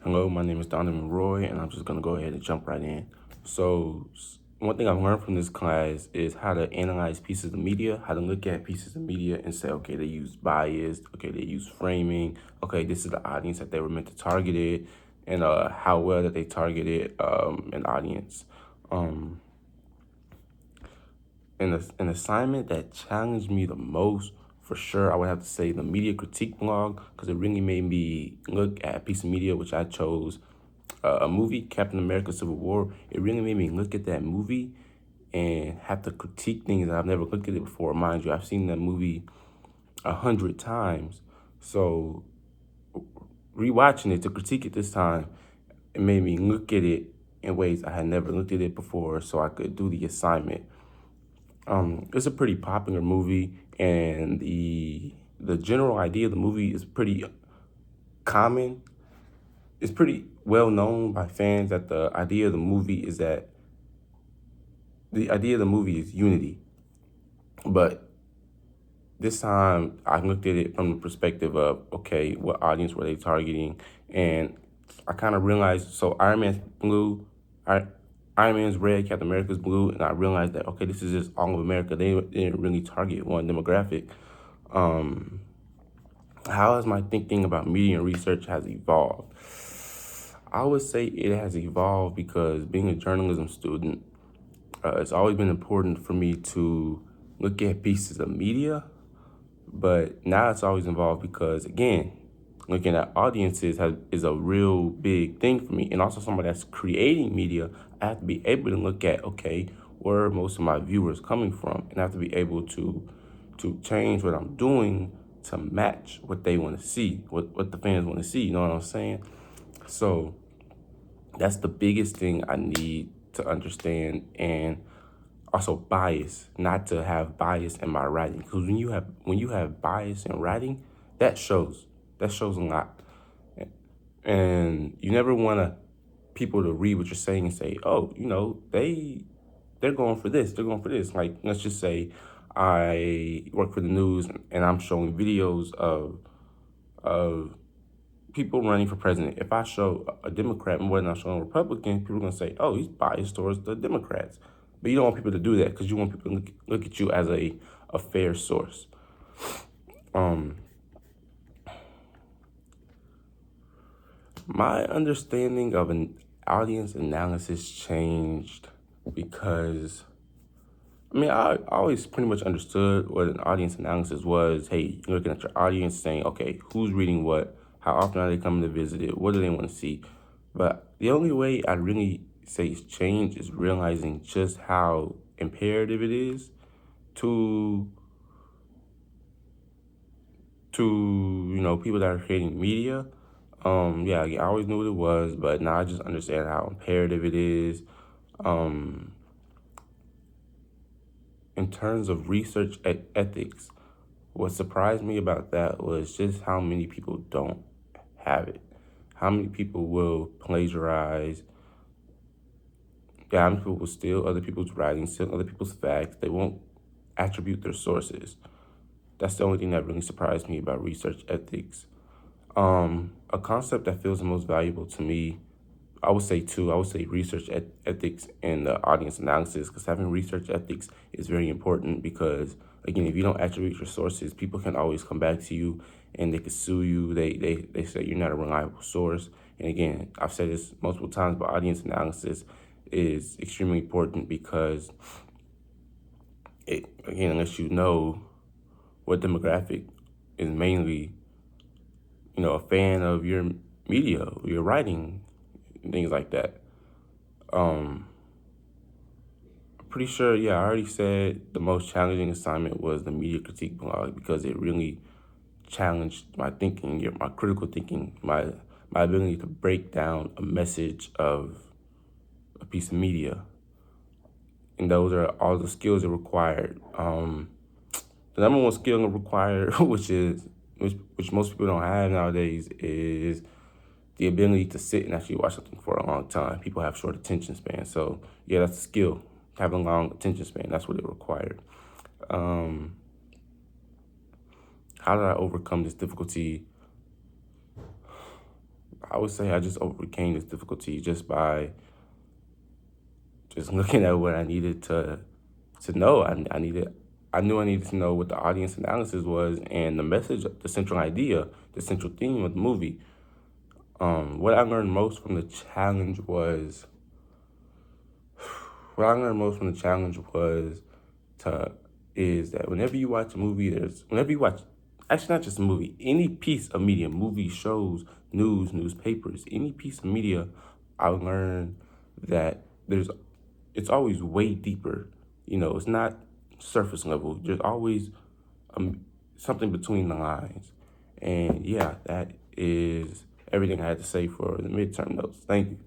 Hello, my name is Donovan Roy, and I'm just going to go ahead and jump right in. One thing I've learned from this class is how to analyze pieces of media, how to look at pieces of media and say, okay, they use bias, okay, they use framing, okay, this is the audience that they were meant to target it, and how well that they targeted an audience. Um, an assignment that challenged me the most, for sure, I would have to say the media critique blog, because it really made me look at a piece of media, which I chose a movie, Captain America Civil War. It really made me look at that movie and have to critique things that I've never looked at it before. Mind you, I've seen that movie 100 times. So rewatching it to critique it this time, it made me look at it in ways I had never looked at it before so I could do the assignment. It's a pretty popular movie, and the general idea of the movie is pretty common. It's pretty well known by fans that the idea of the movie is unity. But this time I looked at it from the perspective of, okay, what audience were they targeting? And I kind of realized, so Iron Man's blue, Iron Man's red, Captain America's blue, and I realized that, okay, this is just all of America. They didn't really target one demographic. Um, how has my thinking about media and research has evolved? I would say it has evolved because being a journalism student, it's always been important for me to look at pieces of media, but now it's always involved because, again, looking at is a real big thing for me. And also somebody that's creating media, I have to be able to look at, okay, where are most of my viewers coming from? And I have to be able to change what I'm doing to match what they want to see, what the fans want to see, you know what I'm saying? So that's the biggest thing I need to understand, and also bias, not to have bias in my writing. Because when you have bias in writing, that shows a lot, and you never want people to read what you're saying and say, oh, they're going for this, they're going for this. Like, let's just say I work for the news and I'm showing videos of people running for president. If I show a Democrat more than I show a Republican, people are going to say, oh, he's biased towards the Democrats. But you don't want people to do that because you want people to look at you as a fair source. My understanding of an audience analysis changed because, I always pretty much understood what an audience analysis was. Hey, you're looking at your audience saying, okay, who's reading what? How often are they coming to visit it? What do they want to see? But the only way I really say it's changed is realizing just how imperative it is to people that are creating media. Yeah, I always knew what it was, but now I just understand how imperative it is. Um, in terms of research ethics, what surprised me about that was just how many people don't have it. How many people will plagiarize? Yeah, how many people will steal other people's writings, steal other people's facts? They won't attribute their sources. That's the only thing that really surprised me about research ethics. A concept that feels the most valuable to me, I would say two. I would say research ethics and audience analysis, because having research ethics is very important because, again, if you don't attribute your sources, people can always come back to you and they can sue you. They say you're not a reliable source. And again, I've said this multiple times, but audience analysis is extremely important because it, again, lets you know what demographic is mainly, a fan of your media, your writing, things like that. I'm pretty sure, yeah, I already said the most challenging assignment was the media critique blog because it really challenged my thinking, my critical thinking, my ability to break down a message of a piece of media. And those are all the skills it required. The number one skill it required, which most people don't have nowadays, is the ability to sit and actually watch something for a long time. People have short attention span. So yeah, that's a skill. Having a long attention span, that's what it required. How did I overcome this difficulty? I would say I just overcame this difficulty just by just looking at what I needed to know. I knew I needed to know what the audience analysis was and the message, the central idea, the central theme of the movie. What I learned most from the challenge was what I learned most from the challenge was to is that whenever you watch a movie, whenever you watch, actually not just a movie, any piece of media, movies, shows, news, newspapers, any piece of media, I learned that it's always way deeper. It's not surface level. There's always something between the lines. And yeah, that is everything I had to say for the midterm notes. Thank you.